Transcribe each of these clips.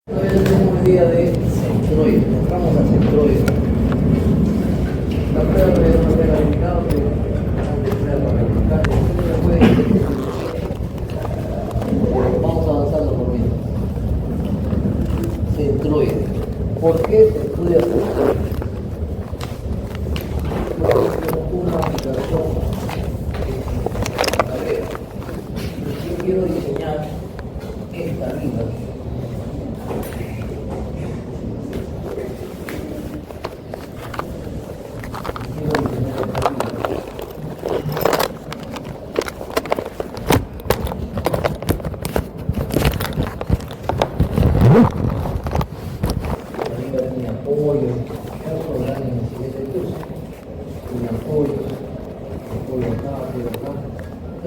Todavía no tenemos una idea de centroide. Entramos al centroide. La prueba no es una prueba limitada, pero antes prueba para verificar. Vamos avanzando por mí. Centroide. ¿Por qué se estudia centroide? Una aplicación. A ver, yo quiero diseñar esta vida.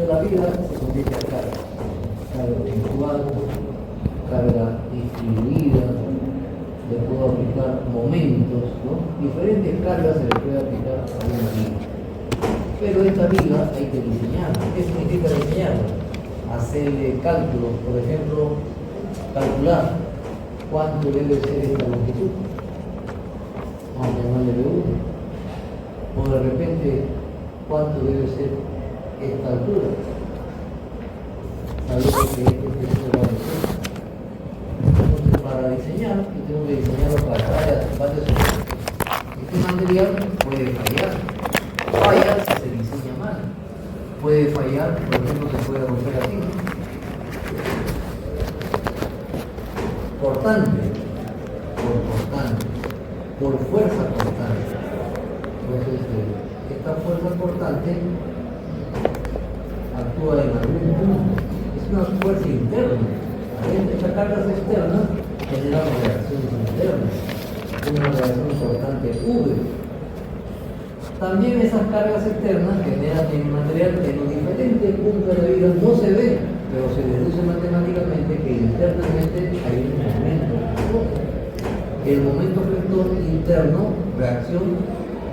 La vida se convierte a carga virtual, carga distribuida, le puedo aplicar momentos, ¿no? Diferentes cargas se le puede aplicar a una vida. Pero esta vida hay que diseñarla. ¿Qué significa diseñarla? Hacerle cálculos, por ejemplo, calcular cuánto debe ser esta longitud. Vamos a llamarle B1. O de repente, cuánto debe ser esta altura. Sabemos que este es va a ser. Entonces, para diseñar, yo tengo que diseñarlo para varias opciones. Este material puede fallar. Falla si se diseña mal. Puede fallar, por ejemplo, se puede romper así. Cortante. Por fuerza cortante. Entonces, esta fuerza cortante actúa en algún punto. Es una fuerza interna. Estas cargas externas generan reacciones internas. Una reacción cortante V. También esas cargas externas generan en el material que en los diferentes puntos de la vida no se ve, pero se deduce matemáticamente que internamente hay un momento. El momento vector interno, reacción,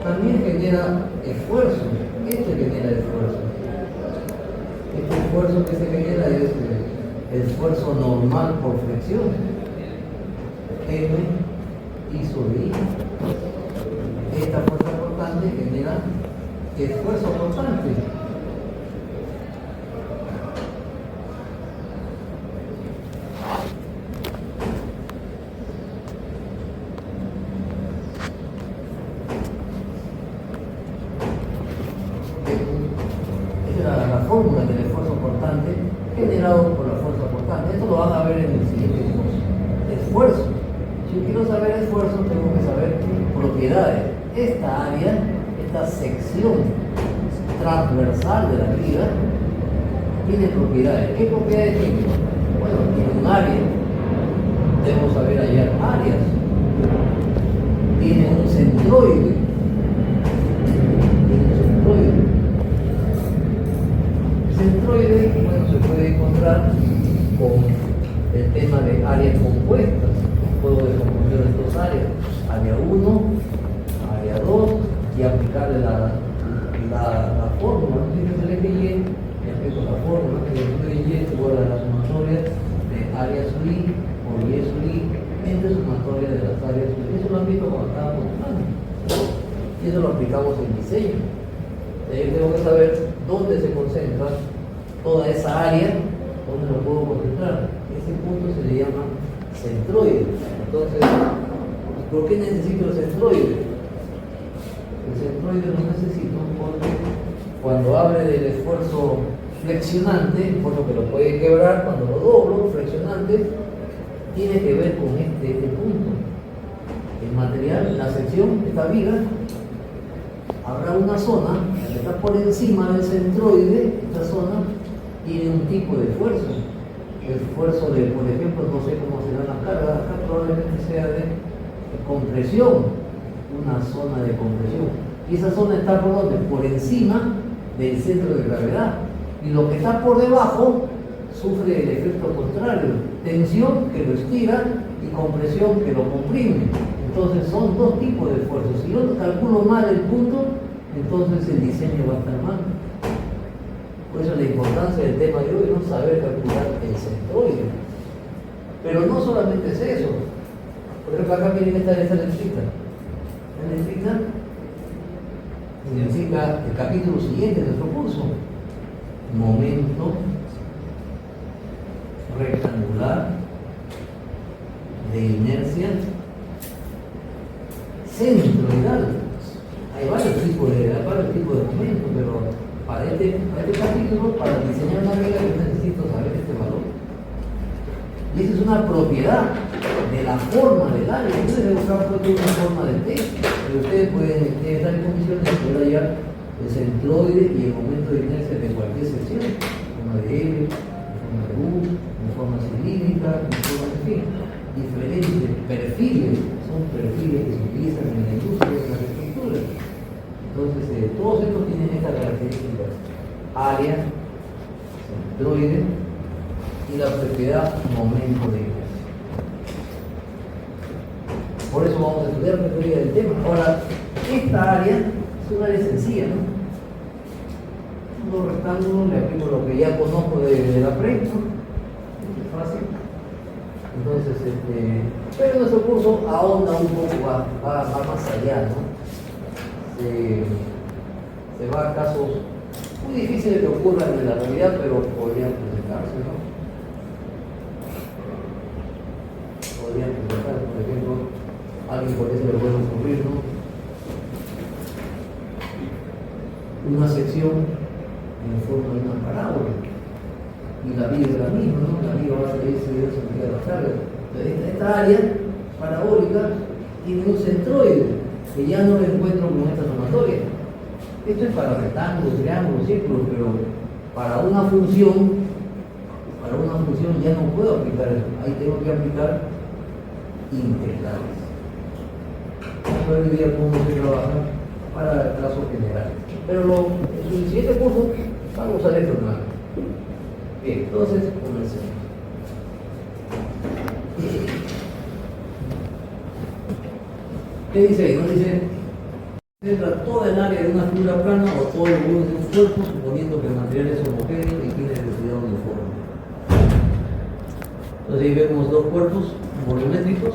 también genera esfuerzo. Este genera esfuerzo. Este esfuerzo que se genera es el esfuerzo normal por flexión. M I sobre I. Esta fuerza cortante genera esfuerzo cortante. La fórmula del esfuerzo cortante generado por la fuerza cortante. Esto lo van a ver en el siguiente curso. Esfuerzo. Si yo quiero saber esfuerzo, tengo que saber propiedades. Esta área, esta sección transversal de la vida, tiene propiedades. ¿Qué propiedades tiene? Bueno, tiene un área. Debemos saber hallar áreas. Tiene un centroide. Centroide, bueno, se puede encontrar con el tema de áreas compuestas. Puedo descomponer en dos áreas, área 1, área 2, y aplicarle la fórmula. Fíjense el eje Y, y aplico la fórmula, que el eje Y es igual a la sumatoria de área sub I por Y sub I entre sumatoria de las áreas sub I. Eso lo han visto cuando estábamos jugando. Y eso lo aplicamos en diseño. Yo tengo que saber dónde se concentra toda esa área, dónde lo puedo concentrar. Ese punto se le llama centroide. Entonces, ¿por qué necesito el centroide? El centroide lo necesito porque cuando hable del esfuerzo flexionante, por lo que lo puede quebrar, cuando lo doblo, flexionante, tiene que ver con este punto. El material, la sección, esta viga, habrá una zona que está por encima del centroide. Esta zona tiene un tipo de esfuerzo. El esfuerzo de, por ejemplo, no sé cómo serán las cargas, acá probablemente sea de compresión, una zona de compresión. Y esa zona está por donde? Por encima del centro de gravedad. Y lo que está por debajo sufre el efecto contrario: tensión, que lo estira, y compresión, que lo comprime. Entonces son dos tipos de esfuerzos. Si yo calculo mal el punto, entonces el diseño va a estar mal. Por eso la importancia del tema de hoy es no saber calcular el centroide. Pero no solamente es eso. Por ejemplo, acá miren esta letrita. La letrita significa el capítulo siguiente de nuestro curso. Momento rectangular de inercia centroidal. Hay varios tipos de momentos, pero para este capítulo, para diseñar una regla, yo necesito saber este valor. Y esa es una propiedad de la forma del área. Ustedes deben buscar una forma de T, pero ustedes pueden estar en condiciones de poder hallar el centroide y el momento de inercia de cualquier sección, en forma de L, en forma de U, en forma cilíndrica, en forma de fin. Diferentes perfiles, son perfiles que se utilizan en la industria de la arquitectura. Entonces, todos estos tienen esta característica: área, centroide y la propiedad momento de inercia. Por eso vamos a estudiar la teoría del tema. Ahora, esta área es una área sencilla, ¿no? Dos rectángulos, le aplico lo que ya conozco de la pre, ¿no? Es fácil. Entonces, pero nuestro curso ahonda un poco, va más allá, ¿no? Se va a casos muy difíciles que ocurran en la realidad, pero podrían presentarse, ¿no? Podrían presentarse, por ejemplo, alguien por eso le puede ocurrir, ¿no? Una sección en forma de una parábola. Y la viga es la misma, ¿no? La viga va a salir seguida de la carga. Entonces, esta área parabólica tiene un centroide que ya no lo encuentro con esta sumatoria. Esto es para rectángulos, triángulos, círculos, pero para una función ya no puedo aplicar eso. Ahí tengo que aplicar integrales. Hoy día cómo se trabaja para el caso general. Pero en el siguiente curso vamos a ver esto, hermano. Bien, entonces comencemos. ¿Qué dice ahí? ¿No dice? Entra toda el área de una figura plana o todo el volumen de un cuerpo, suponiendo que el material es homogéneo y tiene densidad uniforme. Entonces ahí vemos dos cuerpos volumétricos.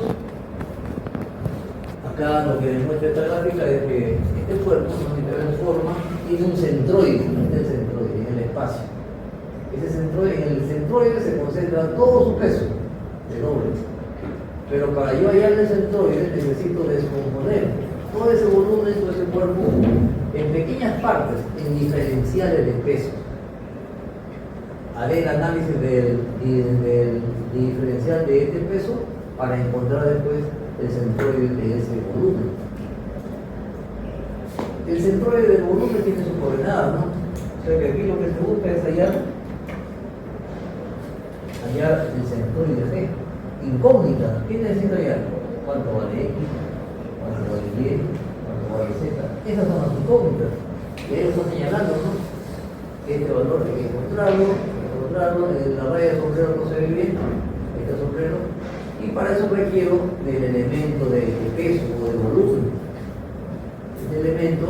Acá lo que demuestra esta gráfica es que este cuerpo, ¿no? En forma, tiene un centroide, en el espacio. En el centroide se concentra todo su peso de doble. Pero para yo hallar el centroide necesito descomponer todo ese volumen, todo ese cuerpo, en pequeñas partes, en diferenciales de peso. Haré el análisis del diferencial de este peso para encontrar después el centroide de ese volumen. El centroide del volumen tiene su coordenada, ¿no? O sea que aquí lo que se busca es hallar el centroide G. Incógnita. ¿Qué necesito hallar? ¿Cuánto vale X? ¿Cuánto vale Y? ¿Cuánto vale Z? Esas son las incógnitas. Y ellos están señalando, ¿no? Este valor hay que encontrarlo, la raya de sombrero no se ve bien, este sombrero, y para eso requiero del elemento de peso o de volumen. Este elemento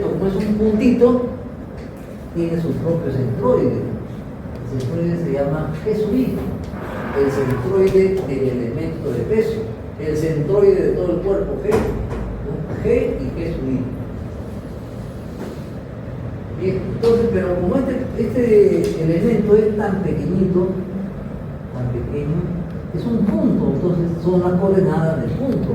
como es un puntito, tiene su propio centroide. El centroide se llama G sub I, el centroide del elemento de peso, el centroide de todo el cuerpo G, ¿no? G y G sub I. Bien, entonces, pero como este elemento es tan pequeño, es un punto, entonces son las coordenadas del punto.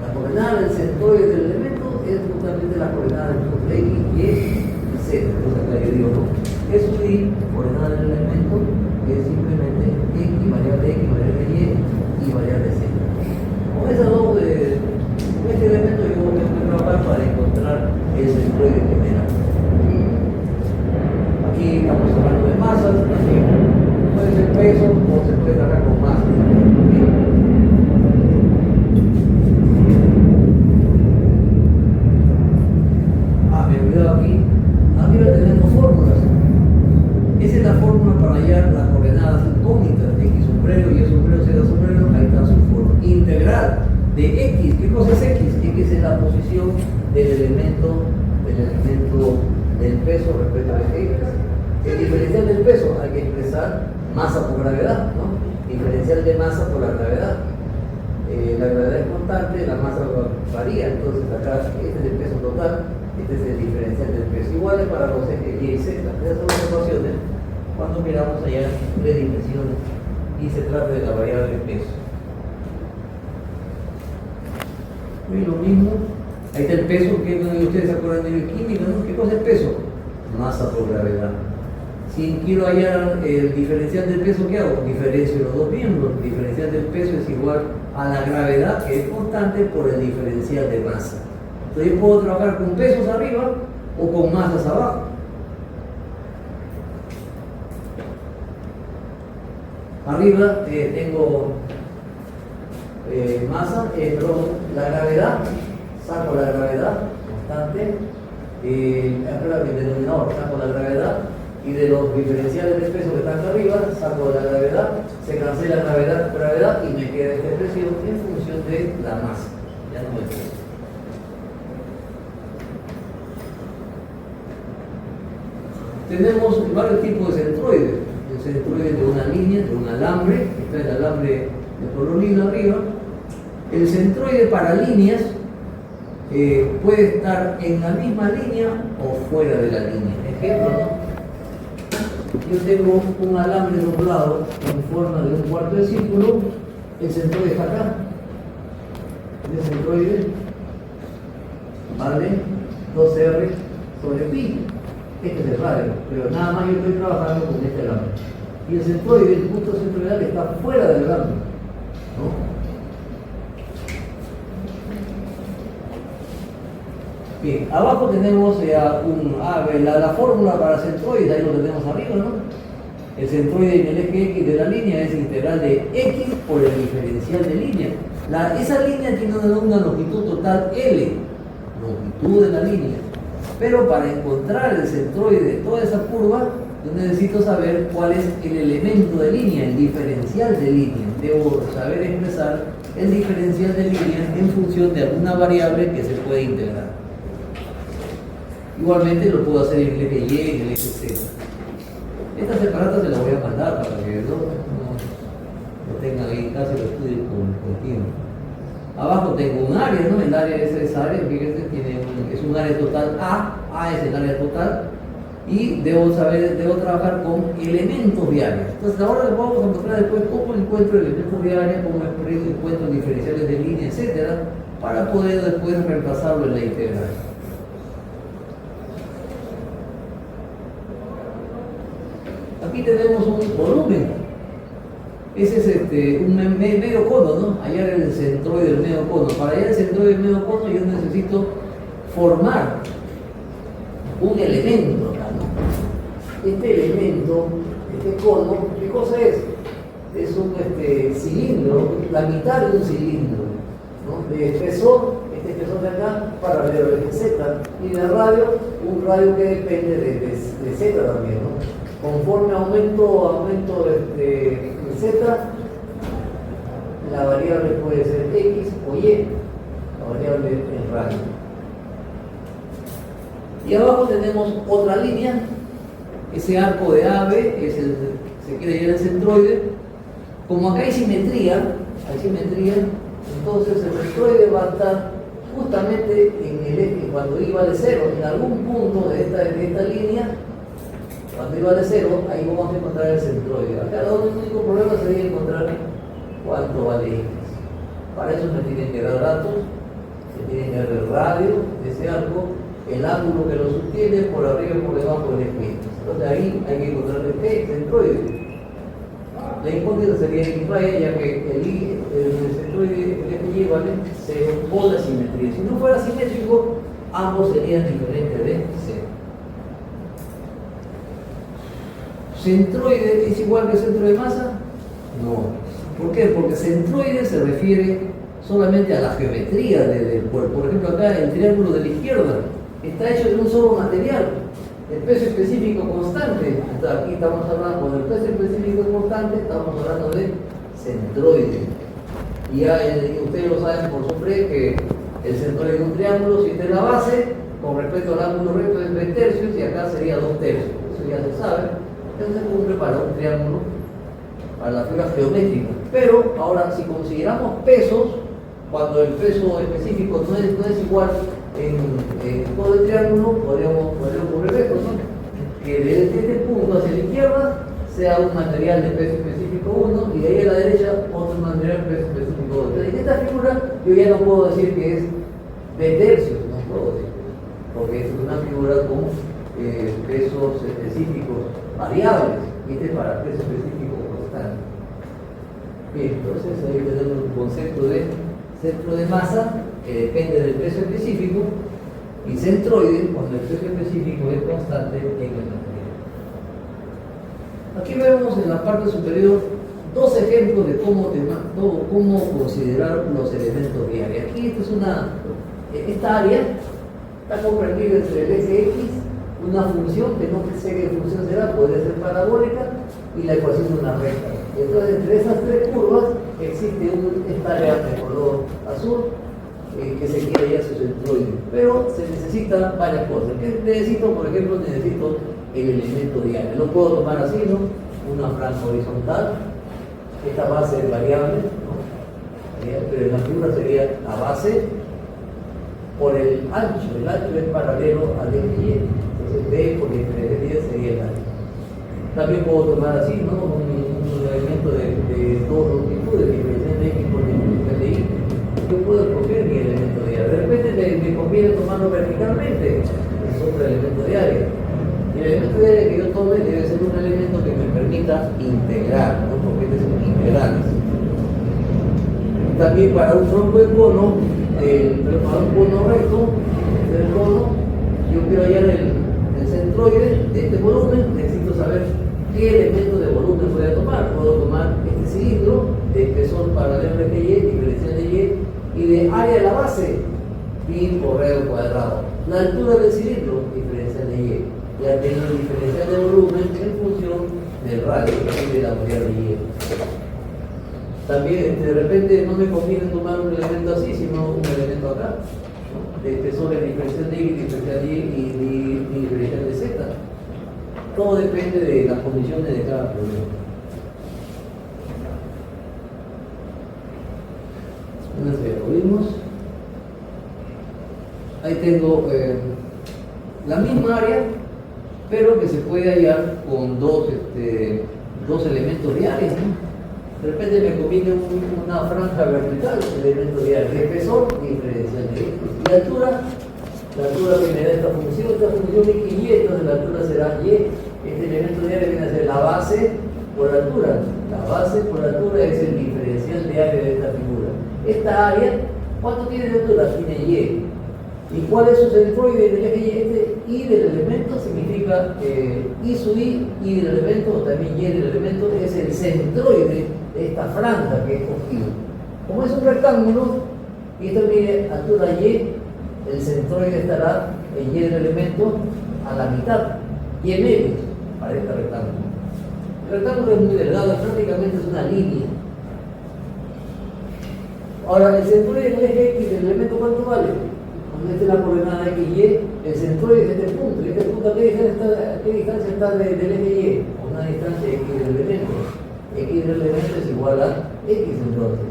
La coordenada del centroide del elemento es justamente la coordenada del punto X, Y y Z. Entonces acá yo digo, no, G sub I, coordenada del elemento, es simplemente X, variable X, variable Y y variable Z. Con esas dos, con este elemento yo voy a trabajar para encontrar el centroide general. Aquí estamos hablando de masas, así puede ser peso o se puede trabajar con masas. Cuidado aquí, arriba tenemos fórmulas. Esa es la fórmula para hallar las coordenadas incógnitas, X sombrero, Y sombrero, Z sombrero, ahí está su fórmula. Integral de X, ¿qué cosa es X? X es la posición del elemento del peso respecto a X. El diferencial del peso hay que expresar masa por gravedad, ¿no? Diferencial diferencial de masa por la gravedad. La gravedad es constante, la masa varía, entonces acá este es el peso total, este es el diferencial del peso. Iguales para los ejes Y y Z. Esas son las ecuaciones cuando miramos allá tres dimensiones y se trata de la variable peso. Y lo mismo, ahí está el peso, que ustedes se acuerdan de bioquímica, ¿no? ¿Qué cosa es peso? Masa por gravedad. Si quiero hallar el diferencial del peso, ¿qué hago? Diferencio los dos miembros. El diferencial del peso es igual a la gravedad, que es constante, por el diferencial de masa. Entonces yo puedo trabajar con pesos arriba o con masas abajo. Arriba tengo masa, perdón, la gravedad, saco la gravedad constante, el denominador, saco la gravedad, y de los diferenciales de peso que están acá arriba, saco la gravedad, se cancela gravedad y me queda esta expresión en función de la masa. Ya no me queda. Tenemos varios tipos de centroides. El centroide de una línea, de un alambre, está el alambre de color lila arriba. El centroide para líneas puede estar en la misma línea o fuera de la línea. Ejemplo, ¿no? Yo tengo un alambre doblado en forma de un cuarto de círculo, el centroide está acá. El centroide vale 2R sobre pi. Este es el radio, pero nada más yo estoy trabajando con este alambre. Y el centroide, el punto centroidal, está fuera del alambre, ¿no? Bien, abajo tenemos la fórmula para centroides, ahí lo tenemos arriba, ¿no? El centroide en el eje X de la línea es integral de X por el diferencial de línea. Esa línea tiene una longitud total L, longitud de la línea. Pero para encontrar el centroide de toda esa curva, yo necesito saber cuál es el elemento de línea, el diferencial de línea. Debo saber expresar el diferencial de línea en función de alguna variable que se puede integrar. Igualmente lo puedo hacer en el eje Y y en el eje Z. Estas separadas se las voy a mandar para que lo tengan ahí, casi lo estudien con tiempo. Abajo tengo un área, ¿no? El área es esa área, fíjense, es un área total A es el área total, y debo trabajar con elementos de área. Entonces ahora les vamos a mostrar después cómo encuentro elementos de área, cómo encuentro diferenciales de línea, etcétera, para poder después reemplazarlo en la integral. Aquí tenemos un volumen. Ese es un medio cono, ¿no? Hallar el centroide del medio cono. Para hallar el centroide del medio cono yo necesito formar un elemento acá, ¿no? Este elemento, este cono, ¿qué cosa es? Es un cilindro, la mitad de un cilindro, ¿no? De espesor, este espesor de acá, para ver el eje Z, y de radio, un radio que depende de Z también, ¿no? Conforme aumento el Z, la variable puede ser X o Y, la variable en radio. Y abajo tenemos otra línea, ese arco de ave, se quiere hallar el centroide. Como acá hay simetría, entonces el centroide va a estar justamente en el eje, cuando I vale 0, en algún punto de esta línea. Cuando I vale 0, ahí vamos a encontrar el centroide. Acá el único problema sería encontrar cuánto vale X. Para eso me tienen que dar datos, se tienen que dar el radio de ese arco, el ángulo que lo sostiene, por arriba y por debajo del eje. Entonces ahí hay que encontrar el centroide. La incógnita sería X raya, ya que el centroide, el eje Y vale 0 por la simetría. Si no fuera simétrico, ambos serían diferentes de 0. ¿Centroide es igual que centro de masa? No. ¿Por qué? Porque centroide se refiere solamente a la geometría del cuerpo. Por ejemplo, acá el triángulo de la izquierda está hecho de un solo material, el peso específico constante. Entonces, aquí estamos hablando, cuando el peso específico constante, estamos hablando de centroide. Y ya ustedes lo saben por su pre que el centroide de un triángulo, si esta es la base, con respecto al ángulo recto es 3 tercios y acá sería 2 tercios. Eso ya se sabe. Entonces se cumple para un triángulo, para las figuras geométricas. Pero ahora, si consideramos pesos, cuando el peso específico no es igual en todo el triángulo, podríamos ocurrir esto, ¿no? Que desde este punto hacia la izquierda sea un material de peso específico 1 y de ahí a la derecha otro material de peso específico 2. Entonces, en esta figura yo ya no puedo decir que es de tercios, no puedo decir, porque es una figura con pesos específicos variables, y este es para peso específico constante. Bien, entonces ahí tenemos un concepto de centro de masa que depende del peso específico, y centroide cuando el peso específico es constante en el material. Aquí vemos en la parte superior dos ejemplos de cómo considerar los elementos de área. Aquí esta área está comprendida entre el eje X, una función que no sé qué función será, podría ser parabólica, y la ecuación de una recta. Entonces, entre esas tres curvas existe esta área de color azul que se quiere ya su centroide. Pero se necesitan varias cosas. ¿Qué necesito? Por ejemplo, necesito el elemento de área. Lo puedo tomar así, ¿no? Una franja horizontal. Esta base es variable, ¿no? Pero en la figura sería la base por el ancho. El ancho es paralelo al eje Y. Entonces, B por diferencia de Y sería el ancho. También puedo tomar así, ¿no? Un elemento de dos longitudes, diferencial de X por diferencial de Y. Yo puedo escoger mi elemento de área. De repente me conviene tomarlo verticalmente, es otro elemento de área. Y el elemento de área que yo tome debe ser un elemento que me permita integrar, ¿no? Porque este son integrales. También para un tronco de cono, para un cono recto, del cono, yo quiero hallar el centroide de este volumen, necesito saber qué elemento de volumen voy a tomar. Puedo tomar este cilindro de espesor paralelo al eje Y, diferencial de Y de área de la base, pi por r al cuadrado. La altura del cilindro, diferencial de Y. Ya tengo el diferencial de volumen en función del radio, de la unidad de Y. También, de repente, no me conviene tomar un elemento así, sino un elemento acá, ¿no? De espesor en diferencial de Y, diferencial de Y y diferencial de Z. Todo depende de las condiciones de cada problema. Entonces, lo vimos. Ahí tengo la misma área, pero que se puede hallar con dos elementos de área, ¿no? De repente me conviene una franja vertical, elemento de área, de espesor y diferencial de X. Y la altura que me da esta función X y Y, entonces la altura será Y. Este elemento de área viene a ser la base por altura. La base por altura es el diferencial de área de esta figura. Esta área, ¿cuánto tiene de altura? Tiene Y. ¿Y cuál es su centroide del eje Y? Este Y del elemento significa I sub I del elemento, o también Y del elemento, es el centroide de esta franja que he escogido. Como es un rectángulo, y esto mide altura Y, el centroide estará en Y del elemento a la mitad, Y medio para este rectángulo. El rectángulo es muy delgado, prácticamente es una línea. Ahora, el centroide del eje X del elemento, ¿cuánto vale? Cuando esta es la coordenada X y Y, el centroide es este punto. ¿Y este punto a qué distancia está del eje Y? Una distancia X del elemento. X del elemento es igual a X entonces.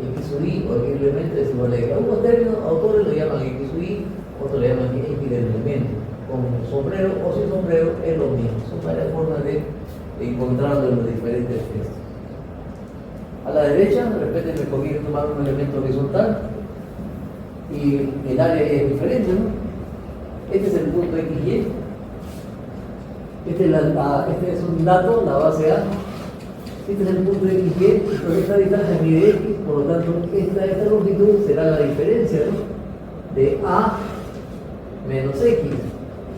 X sub I o X del elemento es igual a X. Algunos términos, autores lo llaman X sub I, otros lo llaman X del elemento. Con sombrero o sin sombrero es lo mismo. Son varias formas de encontrarlo en los diferentes textos. A la derecha, de repente me conviene tomar un elemento horizontal y el área es diferente, ¿no? Este es el punto X y Y. Este es un dato, la base A. Este es el punto X y Y, pero esta distancia mide X, por lo tanto, esta longitud será la diferencia, ¿no? De A menos X.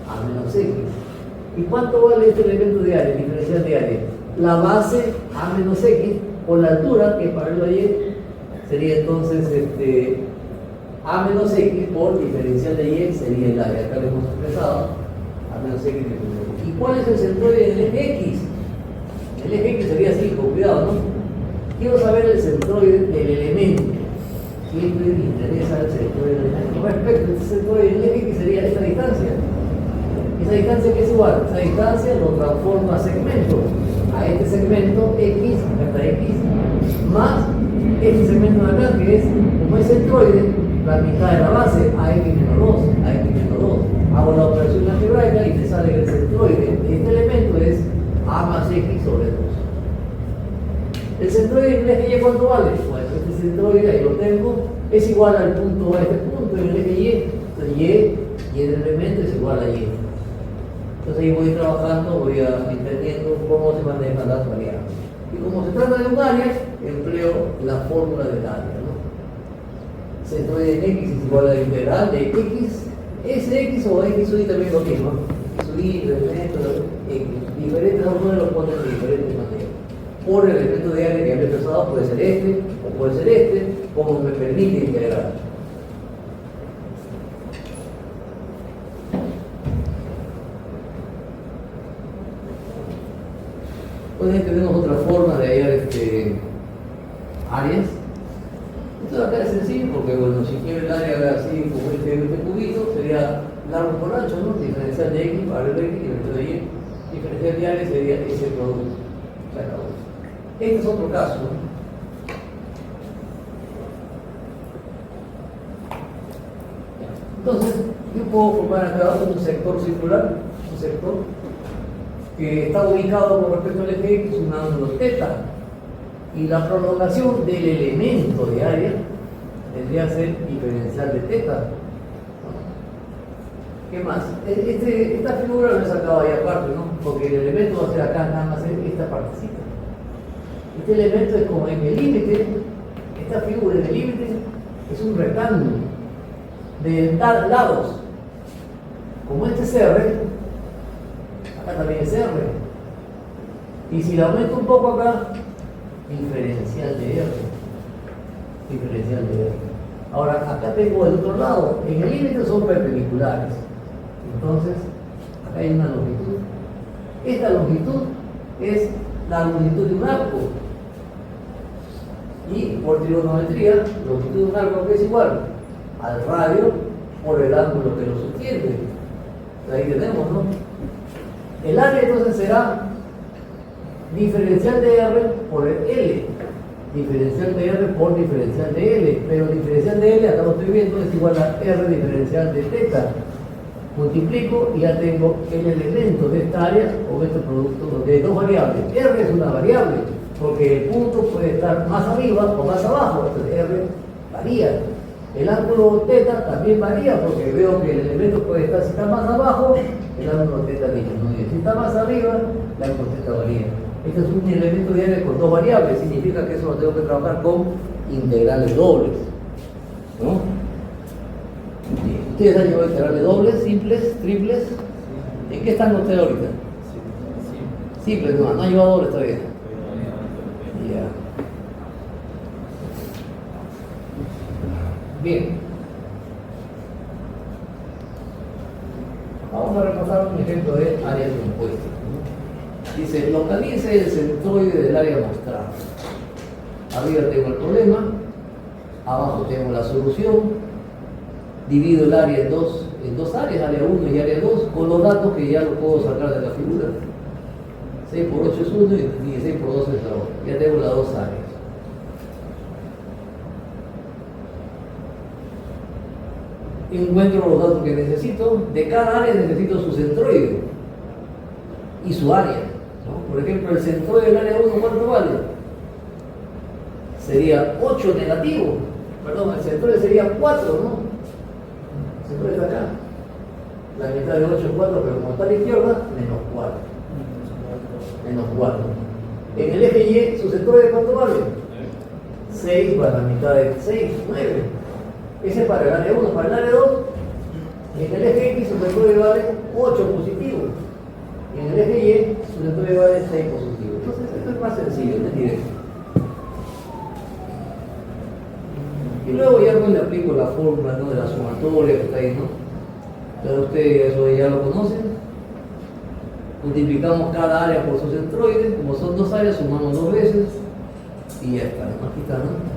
A menos X. ¿Y cuánto vale este elemento de área, diferencial de área? La base A menos X por la altura, que para el Y sería entonces A menos X por diferencial de Y sería el área. Acá lo hemos expresado. A menos X diferencial de Y. ¿Y cuál es el centroide del eje X? El eje X sería así, con cuidado, ¿no? Quiero saber el centroide del elemento. Siempre me interesa el centroide del elemento. Respecto al centroide del eje X sería esta distancia. Esa distancia que es igual, esa distancia lo transforma a segmento. a este segmento X, acá está X, más este segmento de acá que es, como es centroide, la mitad de la base, AX menos 2, AX menos 2. Hago la operación algebraica y te sale que el centroide, este elemento es A más X sobre 2. El centroide en el eje Y, ¿cuánto vale? Bueno, este centroide, ahí lo tengo, es igual al punto a este punto en el eje Y. Entonces y el elemento es igual a Y. Entonces ahí voy trabajando, voy entendiendo cómo se manejan las variables. Y como se trata de un área, empleo la fórmula del área, ¿no? Centroide en X es igual a la integral de X, SX o X sub I también lo mismo. X sub I, elemento, X. Diferentes autores lo ponen de diferentes maneras. Por el elemento de área que había empezado puede ser este, o puede ser este, como me permite integrar. Entonces tenemos otra forma de hallar áreas. Esto de acá es sencillo porque, bueno, si quiero el área así como este cubito, sería largo por ancho, ¿no? Diferencial de X, paralelo de X, y de Y. Diferencial de área sería ese producto. Se acabó. Este es otro caso, ¿no? Entonces, yo puedo formar acá un sector circular, un sector que está ubicado con respecto al eje X, un ángulo θ, y la prolongación del elemento de área tendría que ser diferencial de θ. ¿Qué más? Esta figura la he sacado ahí aparte, ¿no? Porque el elemento va a ser acá, nada más esta partecita. Este elemento es como en el límite, esta figura en el límite es un rectángulo de lados. Como este es R, acá también es R. Y si la aumento un poco acá, diferencial de R. Diferencial de R. Ahora, acá tengo el otro lado. En el límite son perpendiculares. Entonces, acá hay una longitud. Esta longitud es la longitud de un arco. Y por trigonometría, la longitud de un arco es igual al radio por el ángulo que lo sostiene. Ahí tenemos, ¿no? El área entonces será diferencial de R por el L. Diferencial de R por diferencial de L. Pero diferencial de L, acá lo estoy viendo, es igual a R diferencial de θ. Multiplico y ya tengo el elemento de esta área o este producto de dos variables. R es una variable porque el punto puede estar más arriba o más abajo. Entonces R varía. El ángulo θ también varía porque veo que el elemento puede estar, si está más abajo, el ángulo θ disminuye. Si está más arriba, el ángulo θ varía. Este es un elemento de área con dos variables, significa que eso lo tengo que trabajar con integrales dobles, ¿no? Bien. ¿Ustedes han llevado integrales dobles, simples, triples? ¿En qué están ustedes ahorita? Simples, no han llevado dobles todavía. Ya. Bien. Vamos a repasar un ejemplo de áreas compuestas. Dice, localice el centroide del área mostrada. Arriba tengo el problema, abajo tengo la solución. Divido el área en dos áreas, área 1 y área 2, con los datos que ya lo puedo sacar de la figura. 6 por 8 es 1 y 16 por 2 es la otra. Ya tengo las dos áreas. Encuentro los datos que necesito. De cada área necesito su centroide y su área, ¿no? Por ejemplo, el centroide del área 1, ¿cuánto vale? Sería 8 negativo. Perdón, el centroide sería 4, ¿no? El centroide está acá. La mitad de 8 es 4, pero como está a la izquierda, menos 4. Menos 4. En el eje Y, ¿su centroide cuánto vale? 6 para la mitad de 6, 9. Ese es para el área 1, para el área 2. En el eje X su centroide vale 8 positivo. Y en el eje Y su centroide vale 6 positivo. Entonces esto es más sencillo, es directo. Y luego ya pues le aplico la fórmula, ¿no?, de la sumatoria que está ahí, ¿no? Pero ustedes eso ya lo conocen. Multiplicamos cada área por su centroide. Como son dos áreas, sumamos 2 veces. Y ya está, ¿no? Aquí está, ¿no?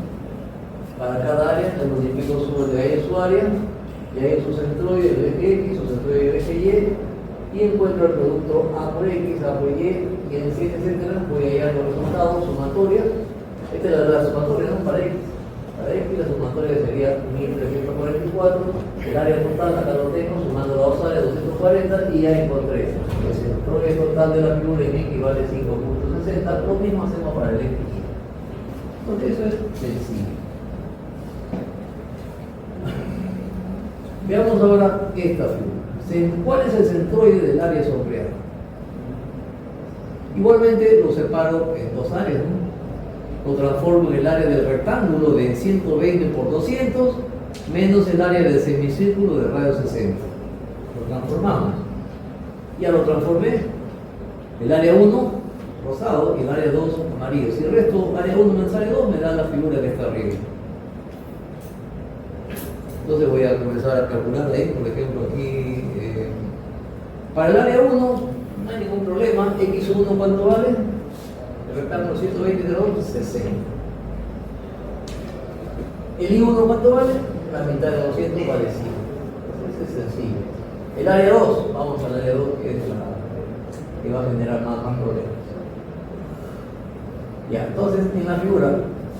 Para cada área le multiplico de ahí su área, y ahí su centroide del eje X, su centroide del eje Y, y encuentro el producto A por X, A por Y, y en 7, etcétera, voy a hallar los resultados, sumatorias. Esta es la sumatoria, ¿no? Para X. Para X la sumatoria sería 1344, el área total, acá lo tengo, sumando las dos áreas, 240, y ya encontré. El centroide total de la figura en X vale 5.60, lo mismo hacemos para el X. Porque eso es sencillo. Veamos ahora esta figura. ¿Cuál es el centroide del área sombreada? Igualmente lo separo en dos áreas, ¿no? Lo transformo en el área del rectángulo de 120 por 200 menos el área del semicírculo de radio 60. Lo transformamos. Ya lo transformé. El área 1, rosado, y el área 2, amarillo. Si el resto, área 1 menos área 2, me da la figura que está arriba. Entonces voy a comenzar a calcular ahí, por ejemplo, aquí. Para el área 1, no hay ningún problema. X1, ¿cuánto vale? El rectángulo 120 de 2, 60. El I1, ¿cuánto vale? La mitad de 200 vale 100. Eso es sencillo. El área 2, vamos al área 2, que es la que va a generar más problemas. Ya, entonces en la figura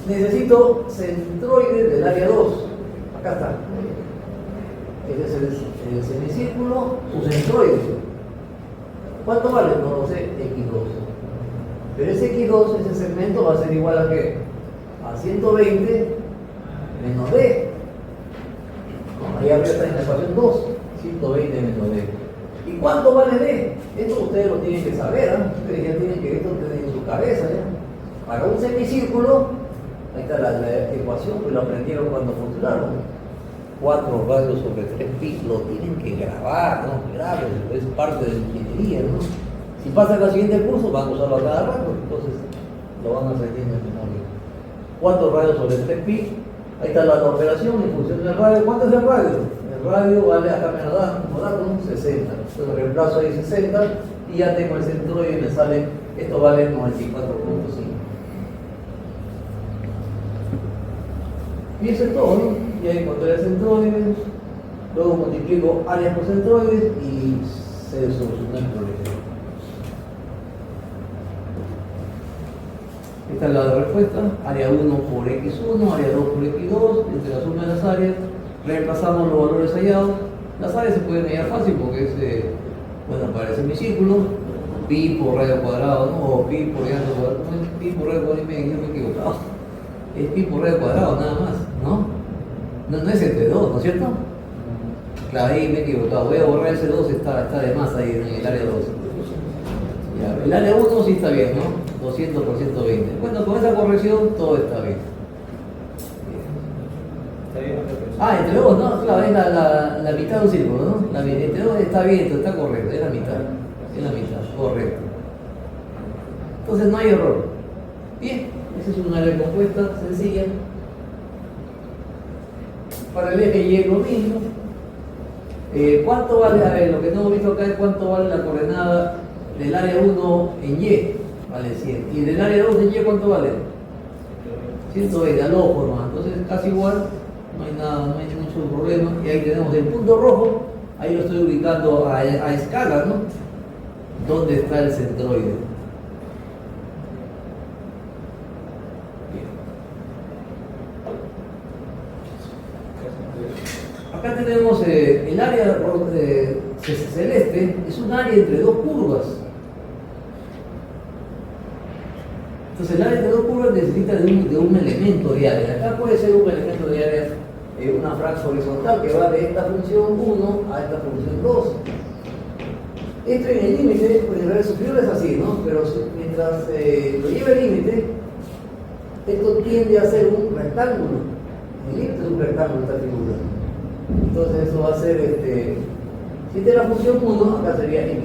necesito centroide del área 2. Acá está. Ese es el semicírculo, su centroide. ¿Cuánto vale? No lo sé, X2. Pero ese X2, ese segmento va a ser igual a ¿qué? A 120 menos D. No, ahí arriba está en la ecuación 2. 120 menos D. ¿Y cuánto vale D? Esto ustedes lo tienen que saber, ¿eh? Ustedes ya tienen que esto tener en su cabeza, ¿ya? Para un semicírculo, ahí está la ecuación, pues lo aprendieron cuando postularon. 4 radios sobre 3 pi, lo tienen que grabar, ¿no? Grábenlo, es parte de la ingeniería, ¿no? Si pasan al siguiente curso, van a usarlo a cada rato, entonces lo van a sentir en memoria. 4 radios sobre 3 pi, ahí está la operación en función del radio. ¿Cuánto es el radio? El radio vale, acá me lo dan, como dato, 60. Entonces reemplazo ahí 60 y ya tengo el centroide y me sale, esto vale 94.5. Y eso es todo, ¿no? Ya encontré el centroide, luego multiplico áreas por centroides y se soluciona el problema. Esta es la respuesta, área 1 por X1, área 2 por X2, entre la suma de las áreas, reemplazamos los valores hallados. Las áreas se pueden hallar fácil porque es, bueno, para el semicírculo, pi por radio cuadrado, ¿no? O pi por radio cuadrado, no es pi por radio cuadrado y medio, yo me he equivocado. Es pi por radio cuadrado nada más, ¿no? No es entre 2, ¿no es cierto? Claro, ahí me he equivocado. Voy a borrar ese 2, está de más ahí en el área 2. Ya, el área 1 sí está bien, ¿no? 200 por 120. Bueno, con esa corrección todo está bien. Ah, entre 2, ¿no? Claro, es la mitad de un círculo, ¿no? Entre 2 está bien, está correcto, es la mitad. Es la mitad, correcto. Entonces no hay error. Bien, esa es una área compuesta sencilla. Para el eje Y es lo mismo. ¿Cuánto vale? A ver, lo que no hemos visto acá es cuánto vale la coordenada del área 1 en Y. Vale 100. ¿Y del área 2 en Y cuánto vale? 120, al ojo nomás. Entonces casi igual, no hay nada, no hay mucho problema. Y ahí tenemos el punto rojo, ahí lo estoy ubicando a escala, ¿no? ¿Dónde está el centroide? Acá tenemos el área celeste, es un área entre dos curvas. Entonces el área entre dos curvas necesita de un elemento de área. Acá puede ser un elemento de área, una franja horizontal que va de esta función 1 a esta función 2. Esto en el límite, pues en realidad superior es así, ¿no? Pero mientras lo lleva el límite, esto tiende a ser un rectángulo. El límite es un rectángulo esta figura. Entonces eso va a ser, si esta es la función 1, acá sería x1.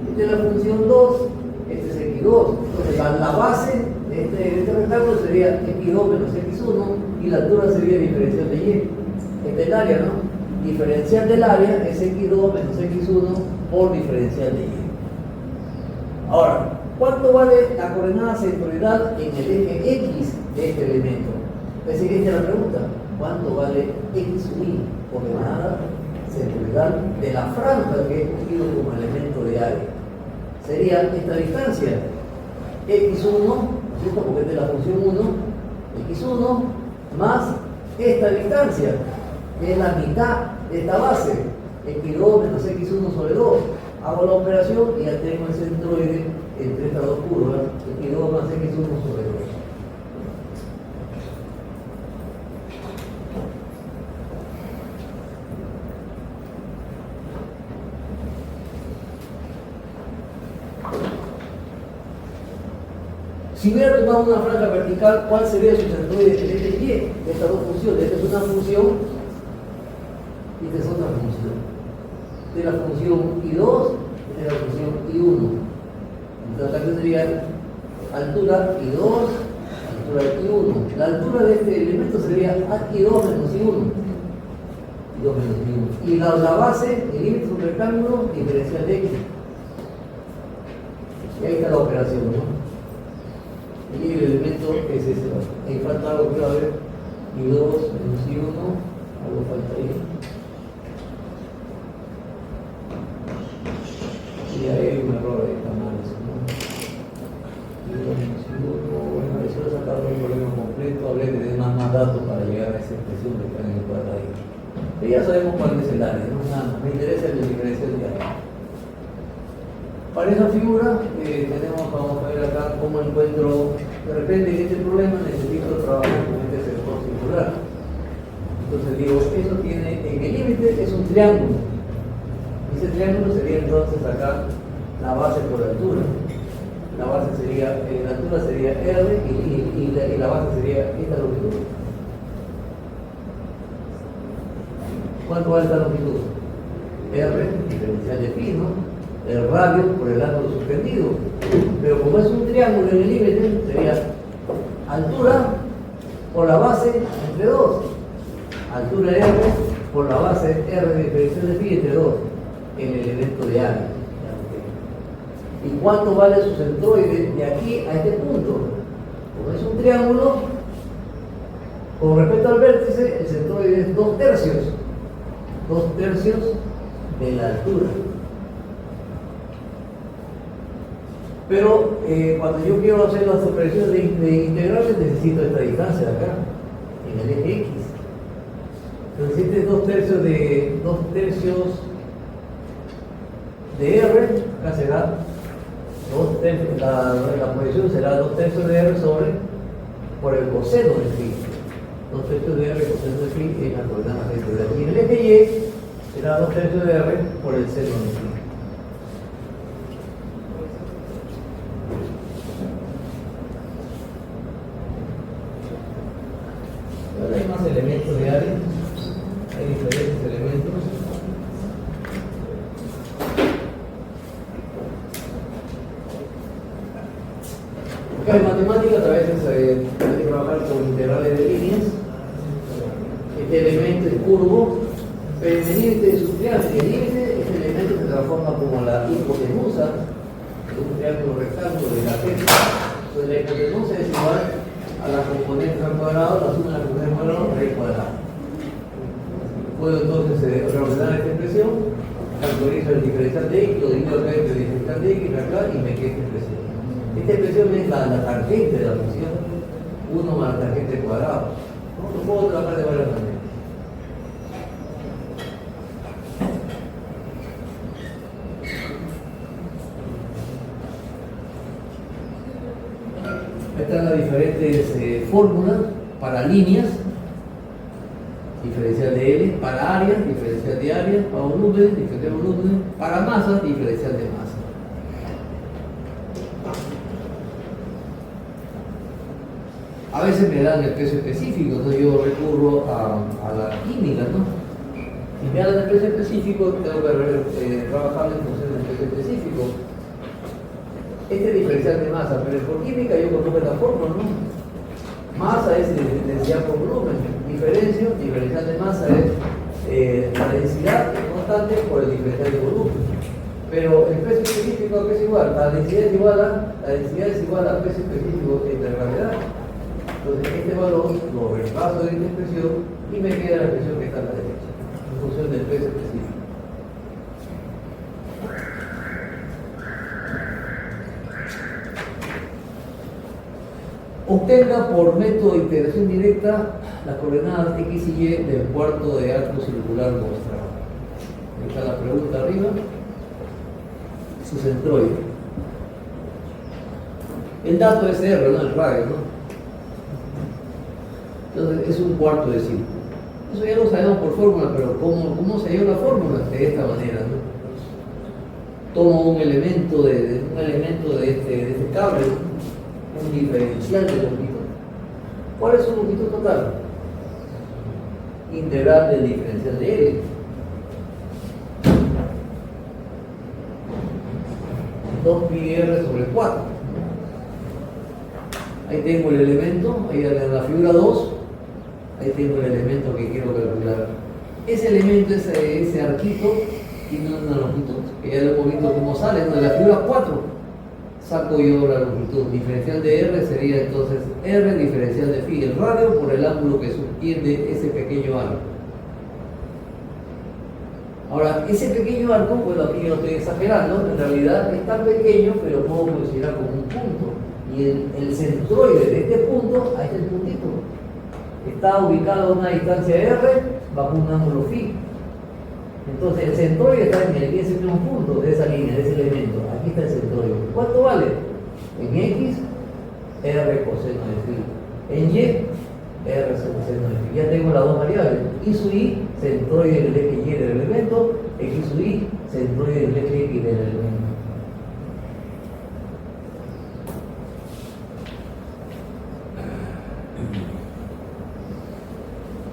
Si esta es la función 2, este es x2. Entonces la base de este rectángulo sería x2 menos x1 y la altura sería diferencial de y. Este es el área, ¿no? Diferencial del área es x2 menos x1 por diferencial de y. Ahora, ¿cuánto vale la coordenada centroidal en el eje x de este elemento? Es decir, esta es la pregunta. ¿Cuánto vale x' coordenada centroidal de la franja que he escogido como elemento de área. Sería esta distancia, x1, ¿cierto? Porque es de la función 1, x1 más esta distancia, que es la mitad de esta base, x2 menos x1 sobre 2. Hago la operación y ya tengo el centroide entre estas dos curvas, x2 más x1 sobre 2. Si hubiera tomado una franja vertical, ¿cuál sería su centroide en este y? De estas dos funciones. Esta es una función y esta es otra función. De la función I2 y de la función I1. Entonces acá tendría altura I2, altura I1. La altura de este elemento sería I2 menos I1. I2 menos I1. Y la base, el límite de un rectángulo diferencial de X. Y ahí está la operación, ¿no? Y el elemento es ese. Ahí falta algo que va a ver. I2 menos I1, algo falta ahí. Y ahí hay un error de análisis, ¿no? I2 menos I1, bueno, eso lo sacaron un problema completo. Habré de tener más datos para llegar a esa expresión que está en el cuadradito. Y ya sabemos cuál es el área, ¿no? Nada más. Me interesa el diferencial de área. Para esa figura vamos a ver acá cómo encuentro, de repente en este problema necesito trabajar con este sector circular. Entonces digo, eso tiene, en el límite es un triángulo. Ese triángulo sería entonces acá la base por altura. La base sería, la altura sería R y la base sería esta longitud. ¿Cuánto vale esta longitud? R, diferencial de pi, ¿no? El radio por el ángulo suspendido. Pero como es un triángulo en el límite, sería altura por la base entre 2. Altura R por la base R de diferencial de pi entre 2 en el elemento de área. ¿Y cuánto vale su centroide de aquí a este punto? Como es un triángulo, con respecto al vértice, el centroide es 2/3. 2/3 de la altura. Pero cuando yo quiero hacer las operaciones de integrales necesito esta distancia de acá, en el eje X. Entonces este es 2/3 de R, acá será 2/3, la proyección será 2/3 de R sobre por el coseno de phi. 2/3 de R coseno de phi en la coordenada de. Y en el eje Y será 2/3 de R por el seno de phi. Ahora hay más elementos de área, hay diferentes elementos. Acá en matemáticas a veces hay que trabajar con integrales de líneas. Este elemento es curvo, pero en el límite de su triángulo, el límite, este elemento se transforma como la hipotenusa de un triángulo rectángulo de la recta. Entonces la hipotenusa es igual a la componente al cuadrado, la suma de la componente al cuadrado, raíz cuadrada. Puedo entonces reordenar esta expresión, factorizo el diferencial de x, lo divido acá entre el diferencial de x acá y me queda esta expresión. Esta expresión es la tangente de la función 1 más la tangente cuadrada. ¿No? Lo puedo trabajar de varias maneras. Están las diferentes fórmulas para líneas, diferencial de L, para área, diferencial de área, para volumen, diferencial de volumen, para masa, diferencial de masa. A veces me dan el peso específico, entonces yo recurro a la química, ¿no? Si me dan el peso específico, tengo que trabajar en función del peso específico. Este es diferencial de masa, pero por química yo conozco esta fórmula, ¿no? Masa es densidad por volumen, diferencial de masa es la densidad constante por el diferencial de volumen. Pero el peso específico, ¿a qué es igual? La densidad es igual al peso específico entre gravedad. Entonces este valor lo reemplazo de esta expresión y me queda la expresión que está a la derecha. en función del peso específico. Obtenga por método de integración directa las coordenadas x y y del cuarto de arco circular mostrado. Ahí está la pregunta arriba. Su centroide. El dato es R, no el radio, ¿no? Entonces es un cuarto de círculo. Eso ya lo sabemos por fórmula, pero ¿cómo se halló la fórmula? De esta manera, ¿no? Tomo un elemento de este cable, ¿no? Un diferencial de longitud. ¿Cuál es su longitud total? Integral del diferencial de L. Dos pi r sobre 4. Ahí tengo el elemento, ahí en la figura 2, ahí tengo el elemento que quiero calcular. Ese elemento, ese arquito, tiene una longitud, que ya lo hemos visto cómo sale, ¿no? De la figura 4. Saco yo la longitud diferencial de R, sería entonces R diferencial de phi, el radio por el ángulo que subtiende ese pequeño arco. Ahora, ese pequeño arco, bueno, aquí yo lo estoy exagerando, en realidad es tan pequeño que lo puedo considerar como un punto. Y el centroide de este punto, ahí está el puntito, está ubicado a una distancia R bajo un ángulo phi. Entonces el centroide está en ese mismo punto de esa línea, de ese elemento. Aquí está el centroide. ¿Cuánto vale? En X, R coseno de phi. En Y, R coseno de phi. Ya tengo las dos variables. Y sub I, centroide del eje Y del elemento. X sub I, centroide del eje X del elemento.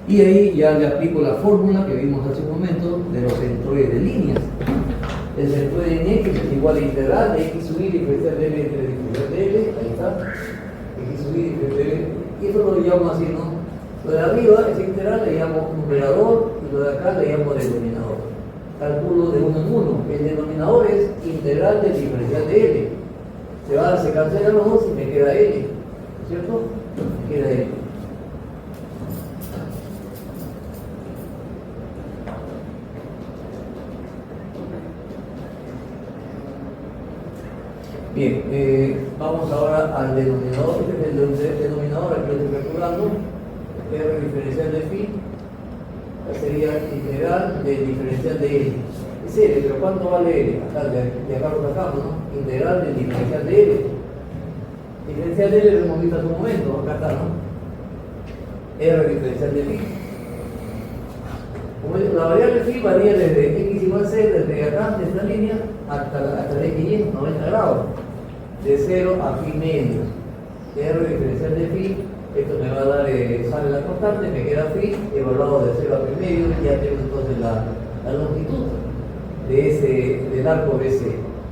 Y ahí ya le aplico la fórmula que vimos hace un momento de los centroides de líneas. El centroide en X es igual a integral de X sub I diferencial de L entre diferencial de L, ahí está, X sub I diferencial de L, y eso lo llamo así, ¿no? Lo de arriba, ese integral, le llamo numerador, y lo de acá le llamo denominador. Calculo de uno en uno. El denominador es integral del diferencial de L. Se cancelan los dos y me queda L, ¿cierto? Me queda L. Bien, vamos ahora al denominador. Este es el denominador, aquí lo estoy calculando. R diferencial de phi sería integral del diferencial de L. Es L, pero ¿cuánto vale L? Acá, de acá lo sacamos, ¿no? Integral del diferencial de L. Diferencial de L lo hemos visto hace un momento, acá está, ¿no? R diferencial de phi. La variable phi varía desde x igual c, desde acá, de esta línea, hasta el x y 90 grados, de 0 a phi medios. R diferencial de phi, esto me va a dar, sale la constante, me queda phi, evaluado de 0 a phi medios, ya tengo entonces la longitud del arco BC,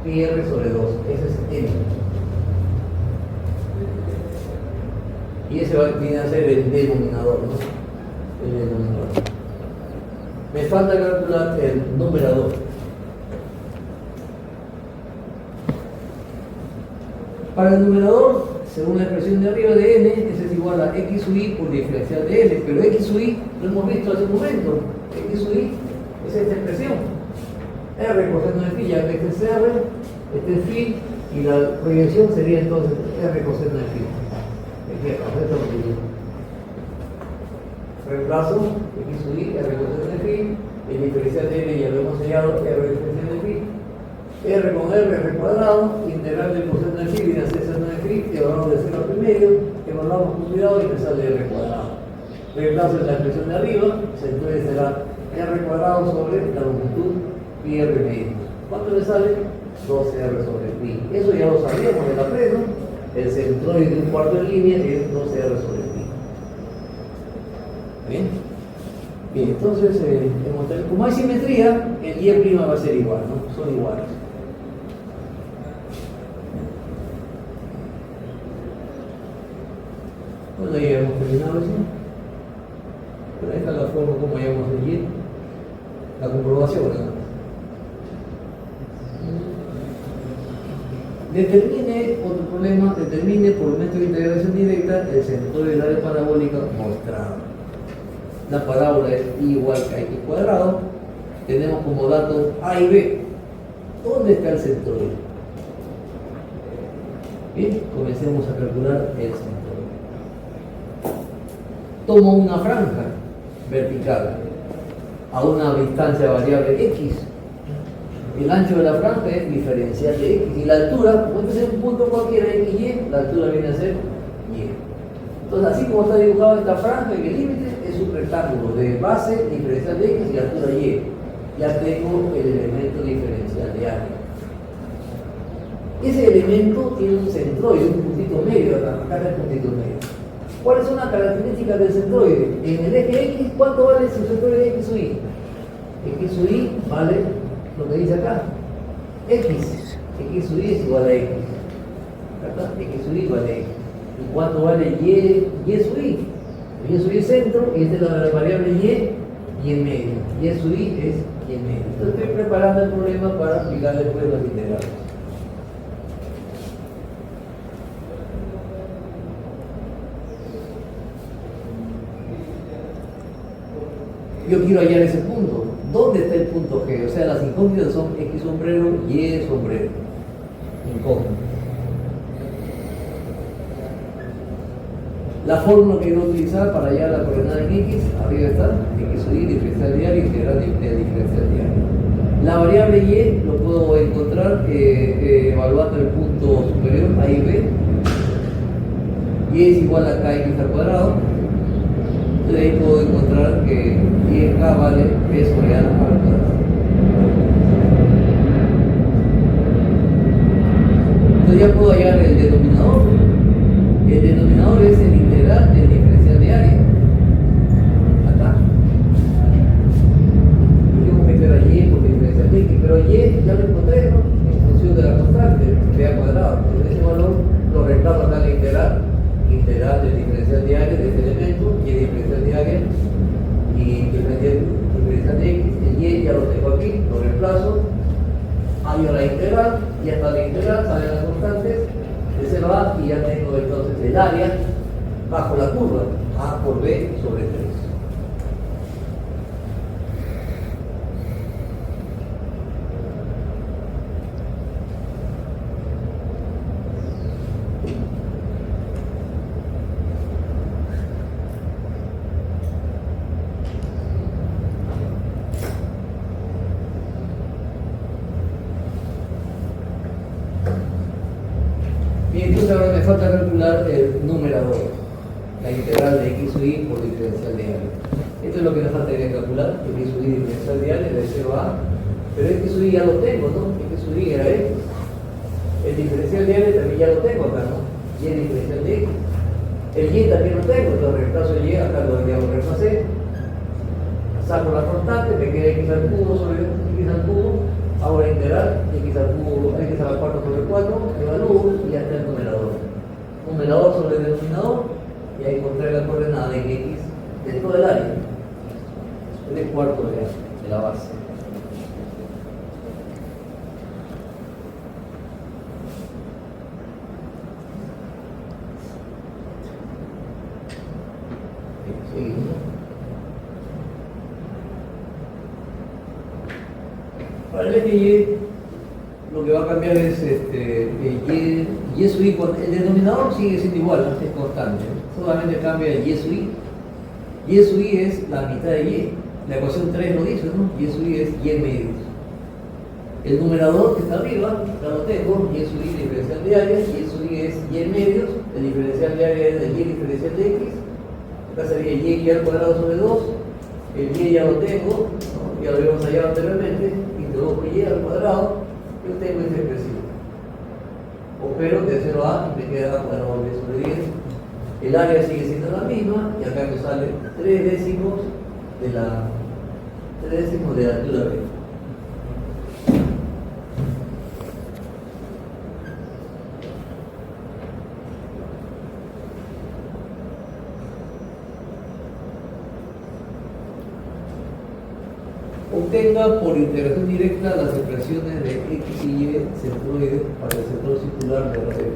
pi r sobre 2, ese es L. Y ese viene a ser el denominador, ¿no? El denominador. Me falta calcular el numerador. Para el numerador, según la expresión de arriba de n, ese es igual a x sub i por diferencial de l, pero x sub i lo hemos visto hace un momento. X sub i es esta expresión. R coseno de phi, ya que este es R, este es phi, y la proyección sería entonces R coseno de phi. Reemplazo x sub i, R coseno de phi, el diferencial de L ya lo hemos sellado, R diferencial de phi, R con R cuadrado, integral del coseno de phi, viene a ser seno de phi, evaluamos de 0 a pi medio, evaluamos con cuidado y me sale R cuadrado. Reemplazo en la expresión de arriba, entonces será R cuadrado sobre la longitud pi R medio. ¿Cuánto le sale? 12R sobre pi. Eso ya lo sabíamos de la pre, ¿no? El centroide de un cuarto en línea es 12R sobre pi. ¿Bien? Bien, entonces, como hay simetría, el y' va a ser igual, ¿no? Son iguales. Bueno, ya hemos terminado eso. Pero esta es la forma como llamamos el y. La comprobación, ¿no? Determine, otro problema, determine por método de integración directa el centroide de la área parabólica mostrado. la parábola es I igual que X cuadrado, tenemos como datos A y B. ¿Dónde está el centroide? Bien, comencemos a calcular el centroide. Tomo una franja vertical a una distancia variable X. El ancho de la franja es diferencial de X y la altura, como este es un punto cualquiera X y Y, la altura viene a ser Y. Entonces, así como está dibujado esta franja y el límite, es un rectángulo de base diferencial de X y altura Y. Ya tengo el elemento diferencial de área. Ese elemento tiene un centroide, un puntito medio, acá está el puntito medio. ¿Cuáles son las características del centroide? En el eje X, ¿cuánto vale su centroide X sub Y? X sub Y vale lo que dice acá. X sub Y es igual a X. ¿Verdad? X sub Y igual a X. ¿Y cuánto vale Y sub Y? Y sub Y es centro y esta es la variable Y en medio. Y sub Y es Y en medio. Entonces estoy preparando el problema para aplicar después las integrales. Yo quiero hallar ese punto. ¿Dónde está el punto G? O sea, las incógnitas son X sombrero, Y sombrero. Incógnito. La fórmula que voy a utilizar para hallar la coordenada en X, arriba está, X sub Y, diferencial diario, integral de diferencial diario. La variable Y lo puedo encontrar evaluando el punto superior, A y B. Y es igual a KX al cuadrado. De ahí puedo encontrar que Y K vale B sobre A al cuadrado. Entonces ya puedo hallar el denominador. El denominador es el integral del diferencial de área. Acá. Yo tengo que meter a Y por diferencial de X, pero Y ya lo encontré, ¿no? En función de la constante, B al cuadrado. Entonces ese valor lo reemplazo acá en la integral del diferencial de área de este elemento, Y diferencial de área y diferencial de X. El Y ya lo tengo aquí, lo reemplazo, hallo la integral, ya está la integral, salen las constantes, de 0 a A y ya tengo entonces el área bajo la curva, A por B sobre 3. Entonces ahora me falta calcular el numerador, la integral de X sub Y por diferencial de área. Esto es lo que me faltaría calcular, X sub Y diferencial de área de 0 a A. Pero X sub Y ya lo tengo, ¿no? X sub Y era X. El diferencial de área también ya lo tengo acá, ¿no? Y el diferencial de X. El Y también lo tengo, entonces reemplazo el Y, acá ya lo reemplacé. Saco la constante, me queda X al cubo sobre X al cubo. Hago la integral, X al cubo, X a la cuarta sobre 4, evalúo y ya está el numerador. Numerador sobre el denominador, y ahí encontré la coordenada de X de todo el área. 3/4 de la base. Seguimos. Para el eje Y, lo que va a cambiar es Y sub Y, el denominador sigue siendo igual, es constante, solamente cambia el Y sub Y. Y sub Y es la mitad de Y, la ecuación 3 lo dice, ¿no? Y sub Y es Y medios. El numerador que está arriba, ya lo tengo, Y sub Y diferencial de área, Y sub Y es Y medios, el diferencial de área es el Y diferencial de X, acá sería Y al cuadrado sobre 2, el Y ya lo tengo, ¿no? Ya lo habíamos hallado anteriormente, integro por Y al cuadrado, yo tengo esta expresión. Opero de 0 a A y me queda A cuadrado B sobre 10. El área sigue siendo la misma y acá me sale 3 décimos de la altura B. Obtenga por integración directa las expresiones de X y Y centroide para el centro circular de la red.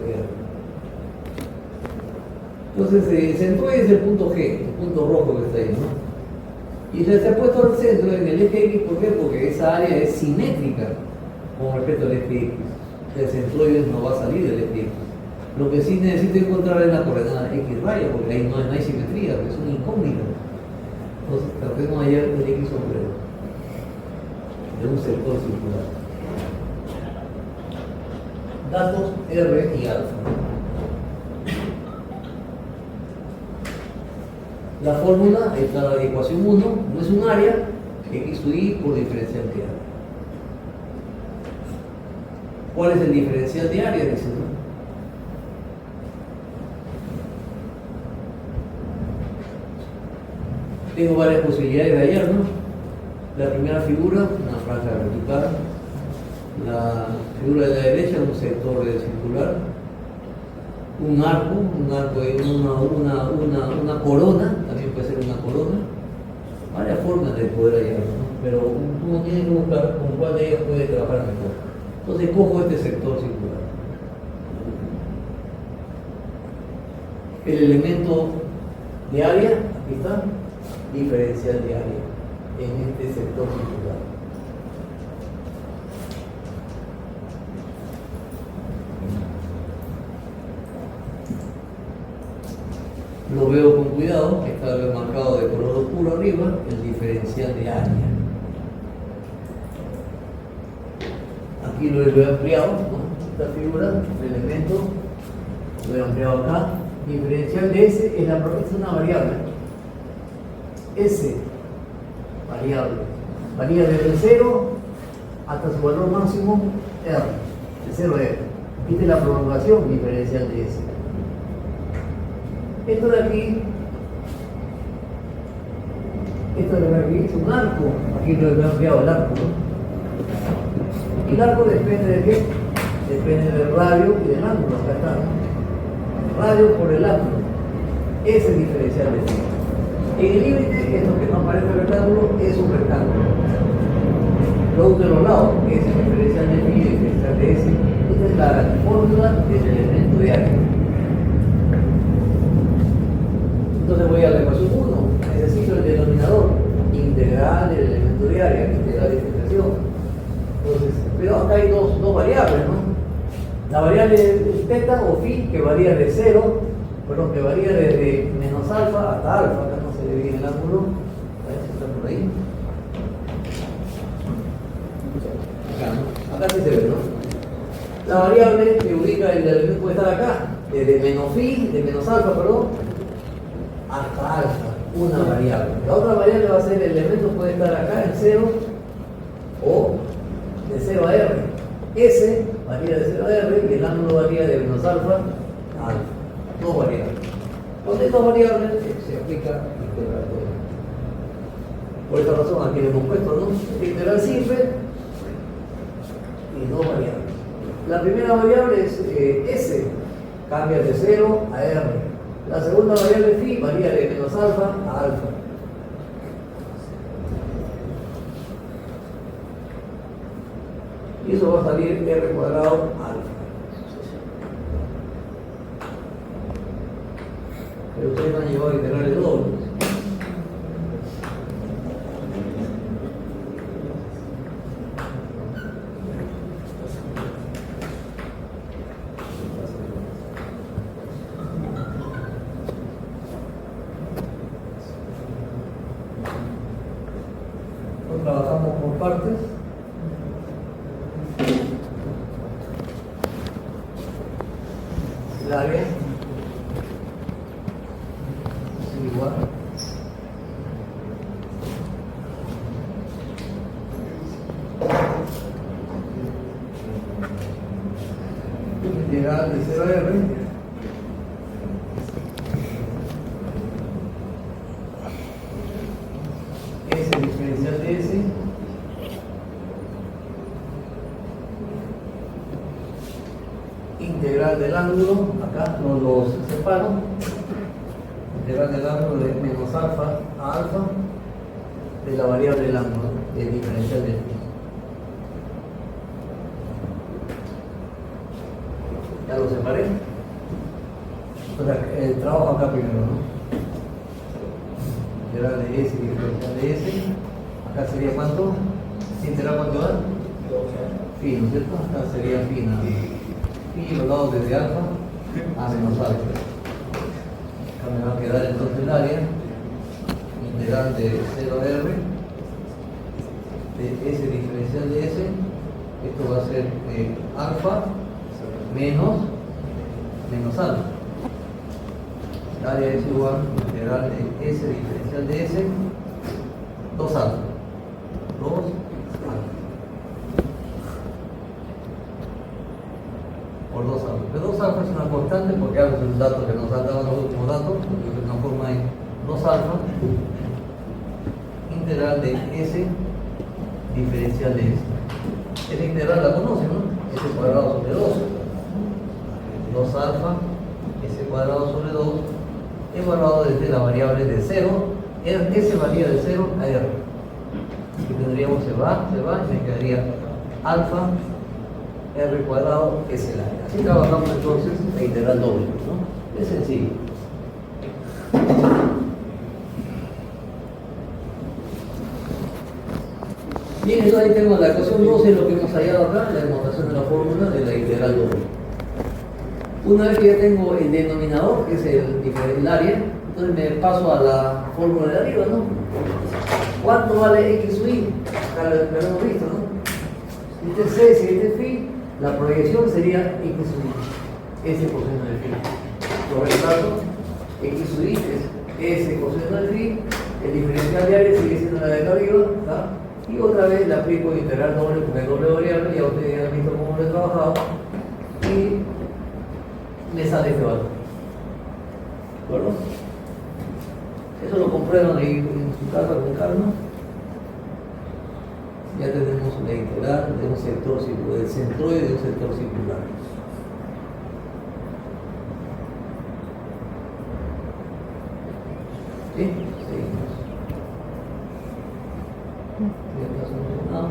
Entonces, el centroide es el punto G, el punto rojo que está ahí, ¿no? Y se ha puesto al centro en el eje X, ¿por qué? Porque esa área es simétrica con respecto al eje X. El centroide no va a salir del eje X. Lo que sí necesito encontrar es la coordenada X raya, porque ahí no hay simetría, es una incógnita. Entonces tratemos de hallar el X sobre de un sector circular. Datos R y alfa. La fórmula está la de ecuación 1, no es un área, X sub Y por diferencial de área. ¿Cuál es el diferencial de área? Dice, ¿no? Tengo varias posibilidades de hallar, ¿no? La primera figura, una franja vertical. La figura de la derecha, un sector circular. Un arco de una corona, también puede ser una corona. Varias formas de poder hallarlo, ¿no? Pero uno tiene que buscar con cuál de ellas puede trabajar mejor. Entonces cojo este sector circular. El elemento de área, aquí está, diferencial de área en este sector circular. Lo veo con cuidado, está marcado de color oscuro arriba, el diferencial de área. Aquí lo he ampliado, ¿no? Esta figura, el elemento, lo he ampliado acá. Diferencial de S es una variable. S, variable. Varía desde 0 hasta su valor máximo R, de 0 a R. Esta es la prolongación diferencial de S. Esto de aquí es un arco. Aquí lo he ampliado el arco, ¿no? Y el arco depende de qué? Depende del radio y del ángulo. Acá está, ¿no? Radio por el ángulo. Ese es el diferencial de S. En el límite, esto que no aparece el rectángulo es un rectángulo. Los de los lados, ese es el diferencial de phi y el diferencial de S. Esta es la fórmula del elemento de área. Entonces voy a la ecuación 1, necesito el denominador integral del elemento de área, que es la diferenciación. Entonces, pero acá hay dos variables, ¿no? La variable teta o phi, que varía de 0, que varía desde menos alfa hasta alfa, acá no se ve bien el ángulo, a ver si está por ahí. Acá, ¿no? Acá sí se ve, ¿no? La variable que ubica el elemento puede estar acá, desde menos phi, de menos alfa, hasta alfa, una variable. La otra variable va a ser el elemento puede estar acá en 0 o de 0 a R. S varía de 0 a R y el ángulo varía de menos alfa a alfa. Dos variables. Con estas variables se aplica la integral de R. Por esta razón aquí le hemos puesto, ¿no? Integral simple y dos variables. La primera variable es S, cambia de 0 a R. La segunda variable phi varía de menos alfa a alfa. Y eso va a salir R cuadrado alfa. Pero ustedes no han llevado a integrales dobles. Trabajamos por partes. El área es igual integral de 0 a R es el diferencial de S integral del ángulo, acá no los separo, integral del ángulo de menos alfa a alfa de la variable del ángulo, del diferencial de phi. Ya lo separé. Entonces, trabajo acá primero, ¿no? integral de S diferencial de S. Acá sería ¿cuánto? ¿Integral cuánto va? Phi, ¿no es cierto? Acá sería phi nada más. Phi elevado desde alfa a menos alfa. Acá me va a quedar entonces el área integral de 0 a R de S diferencial de S. Esto va a ser alfa menos alfa. El área es igual integral de S diferencial de S 2 alfa. 2 alfa. Por 2 alfa. Pero 2 alfa es una constante porque algo es un dato que nos han dado los últimos datos, porque se transforma en 2 alfa integral de S diferencial de S. Esa integral la conocen, ¿no? S cuadrado sobre 2. 2 alfa, S cuadrado sobre 2, evaluado desde la variable de 0. S varía de 0 a R. Y tendríamos se va, y me quedaría alfa R cuadrado es el área. Así trabajamos entonces la integral doble, ¿no? Es sencillo. Bien, entonces ahí tenemos la ecuación 12, lo que hemos hallado acá, la demostración de la fórmula de la integral doble. Una vez que ya tengo el denominador, que es el área, entonces me paso a la fórmula de arriba, ¿no? ¿Cuánto vale x sub y? Acá lo hemos visto, ¿no? Si este es C, si este es phi, la proyección sería x sub y, S coseno de phi. Por el caso, x sub y es S coseno de phi, el diferencial de área sigue siendo la de acá arriba, ¿tá? Y otra vez le aplico integral doble porque es doble variable, ya ustedes ya han visto cómo lo he trabajado, y me sale este valor. ¿De acuerdo? Eso lo comprueban ahí en su casa con calma. Ya tenemos la integral de un sector circular, del centroide de un sector circular. ¿Sí? Seguimos. Ya está solucionado.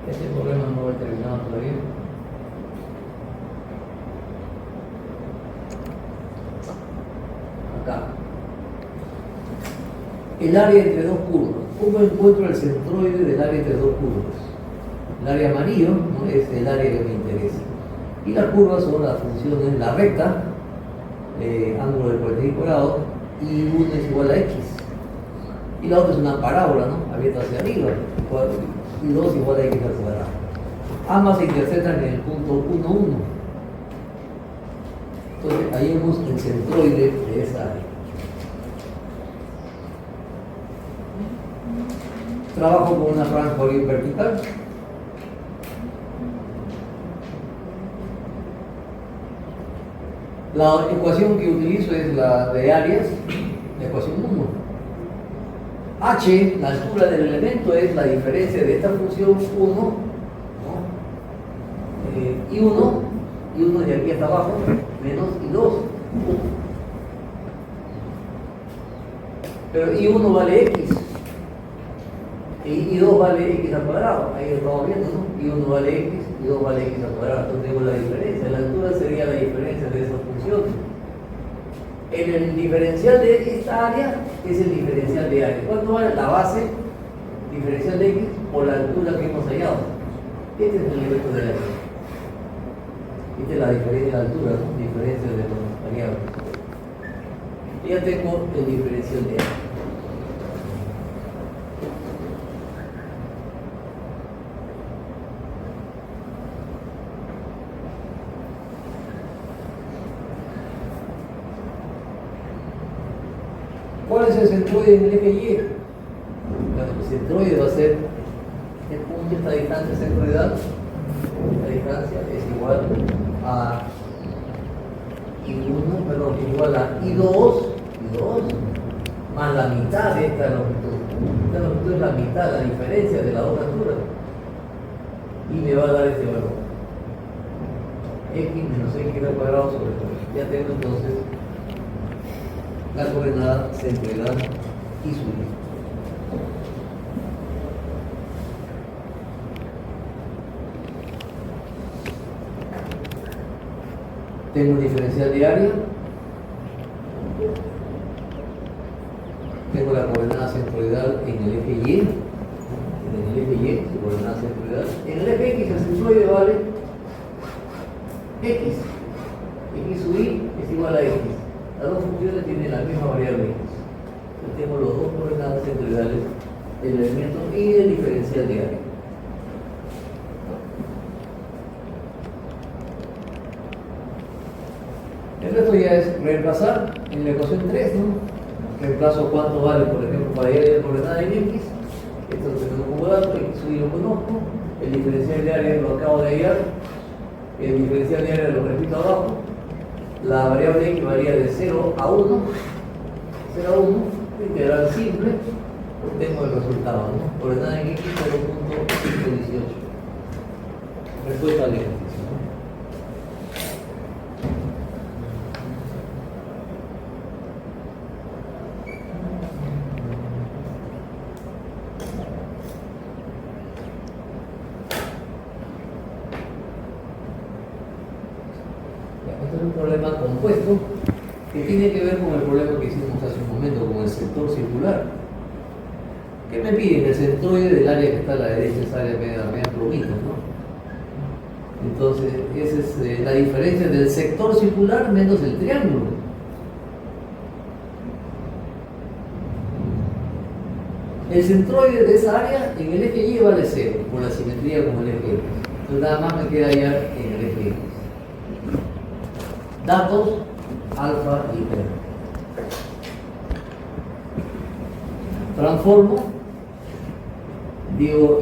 Este problema no lo he terminado todavía. Acá. El área entre dos curvas. ¿Cómo encuentro el centroide del área entre dos curvas? El área amarillo, ¿no?, es el área que me interesa. Y las curvas son las funciones, la recta, ángulo de 45 grados, y 1 es igual a x. Y la otra es una parábola, ¿no?, abierta hacia arriba, y 2 igual a x al cuadrado. Ambas se interceptan en el punto 1, 1. Entonces, hallemos el centroide de esa área. Trabajo con una franja vertical. La ecuación que utilizo es la de áreas, la ecuación 1. H, la altura del elemento, es la diferencia de esta función 1, ¿no?, y 1 de aquí hasta abajo, menos I2. Pero I1 vale x, y I2 vale x al cuadrado. Ahí lo estamos viendo, ¿no? I1 vale x, I2 vale x al cuadrado. Entonces tengo la diferencia. La altura sería la diferencia de esas funciones. En el diferencial de esta área es el diferencial de área. ¿Cuánto vale la base diferencial de x por la altura que hemos hallado? Este es el elemento de área. Esta es la diferencia de altura, ¿no?, diferencia de las variables. Y ya tengo el diferencial de área. ¿Cuál es el centroide en el eje Y? El centroide va a ser el punto, esta distancia centroidal, la distancia es igual a I1, perdón, igual a I2 más la mitad de esta longitud. Esta longitud es la mitad, la diferencia de la otra altura. Y me va a dar este valor. X menos X al cuadrado sobre 3. Ya tengo entonces la coordenada centroidal y su límite. tengo un diferencial de área, tengo la coordenada centroidal en el eje Y, su coordenada centroidal. En el eje X el centroide vale X. X sub Y es igual a X. Las dos funciones tienen la misma variable X. Entonces tengo los dos coordenadas centroidales del elemento y del diferencial de área. El resto ya es reemplazar en la ecuación 3, ¿no? Reemplazo cuánto vale, por ejemplo, para ir a la coordenada en X. Esto lo tengo como dato, X sub Y lo conozco. El diferencial de área lo acabo de hallar. El diferencial de área lo repito abajo. La variable X varía de 0 a 1. 0 a 1, integral simple. Obtengo el resultado, ¿no? Coordenada en X 0.518. Respuesta al ejercicio. Este es un problema compuesto que tiene que ver con el problema que hicimos hace un momento, con el sector circular. ¿Qué me piden? El centroide del área que está a la derecha, esa área media plumita, ¿no? Entonces, esa es la diferencia del sector circular menos el triángulo. El centroide de esa área en el eje Y vale 0, por la simetría con el eje X. Entonces, nada más me queda hallar en el eje X. Datos alfa y beta. Transformo, digo,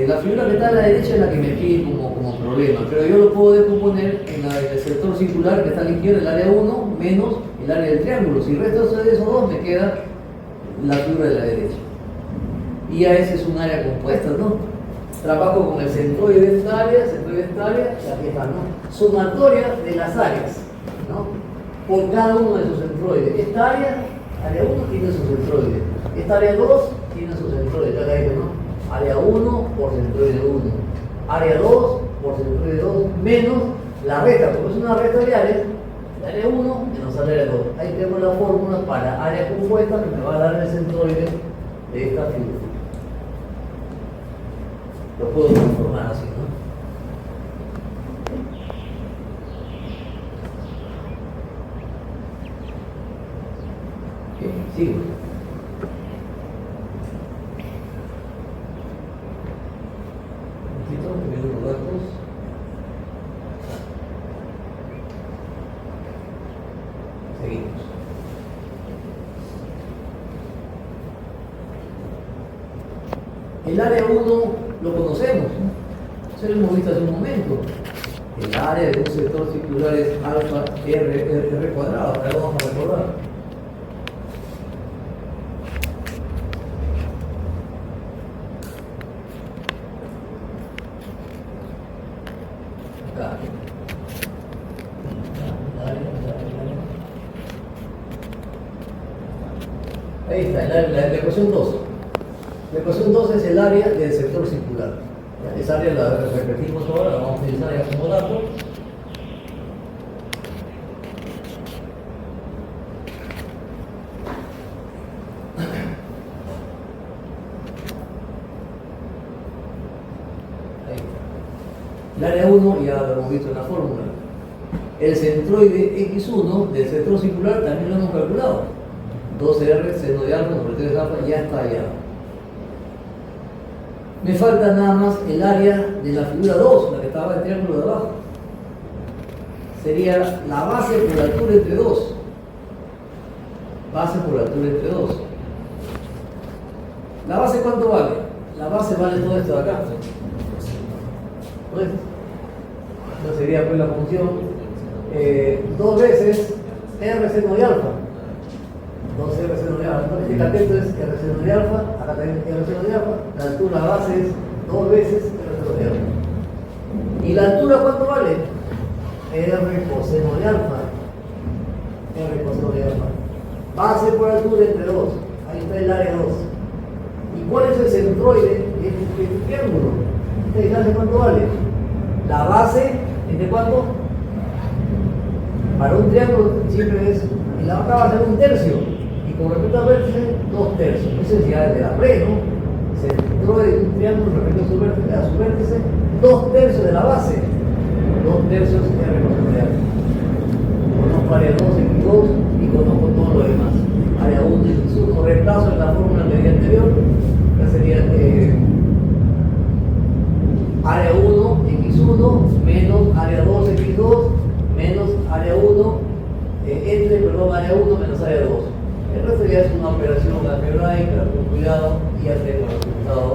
la figura que está a la derecha es la que me pide como problema, pero yo lo puedo decomponer en el sector circular que está a la izquierda, el área 1 menos el área del triángulo. Si resto de esos dos, me queda la figura de la derecha. Y a ese es un área compuesta, ¿no? Trabajo con el centroide de esta área, y aquí está, ¿no? Sumatoria de las áreas, ¿no? Por cada uno de sus centroides. Esta área 1 tiene su centroide. Esta área 2 tiene su centroide. Ya caído, ¿no? Área 1 por centroide 1. Área 2 por centroide 2 menos la recta, porque es una recta de áreas. El área 1 menos el área 2. Ahí tengo la fórmula para área compuesta que me va a dar el centroide de esta figura. Lo puedo transformar así, ¿no? Sigo. Los datos. Seguimos. El área 1 lo conocemos, ¿no? Se lo hemos visto hace un momento. El área de un sector circular es alfa r cuadrado. Ahora vamos a recordar. Acá. Ahí está, la ecuación 2. La ecuación 2 es el área del sector circular. Esa área la repetimos ahora, la vamos a utilizar ya como dato. Ahí está. El área 1 ya lo hemos visto en la fórmula. El centroide X1 del sector circular también lo hemos calculado. 2R seno de alfa sobre 3 alfa ya está allá. Me falta nada más el área de la figura 2, la que estaba en el triángulo de abajo. Sería la base por la altura entre 2. Base por la altura entre 2. ¿La base cuánto vale? La base vale todo esto de acá. Pues, no sería pues la función 2 veces R seno de alfa. 2R seno de alfa. Este cateto es R seno de alfa, acá también R seno de alfa. La altura base es 2 veces R seno de alfa. ¿Y la altura cuánto vale? R coseno de alfa. R coseno de alfa. Base por altura entre 2. Ahí está el área 2. ¿Y cuál es el centroide de este triángulo? ¿Este distancia cuánto vale? La base, ¿entre cuánto? Para un triángulo siempre es, y la otra va a ser un tercio, y con respecto al vértice, 2/3. Eso es ya de la pre, ¿no? Centroide de un triángulo respecto a su vértice, 2/3 de la base, 2/3 es R con el triángulo. Conozco área 2, X2 y conozco todo lo demás. Área 1 y X1, reemplazo en la fórmula del día anterior, que sería área 1, X1, menos área 2, X2, menos área 1, área 1 menos área 2. El resto ya es una operación algebraica, con cuidado, y ya tengo el resultado,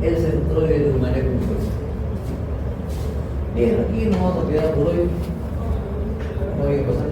el centroide de un área compuesta. Bien, aquí nos vamos a quedar por hoy. Muy bien, pues aquí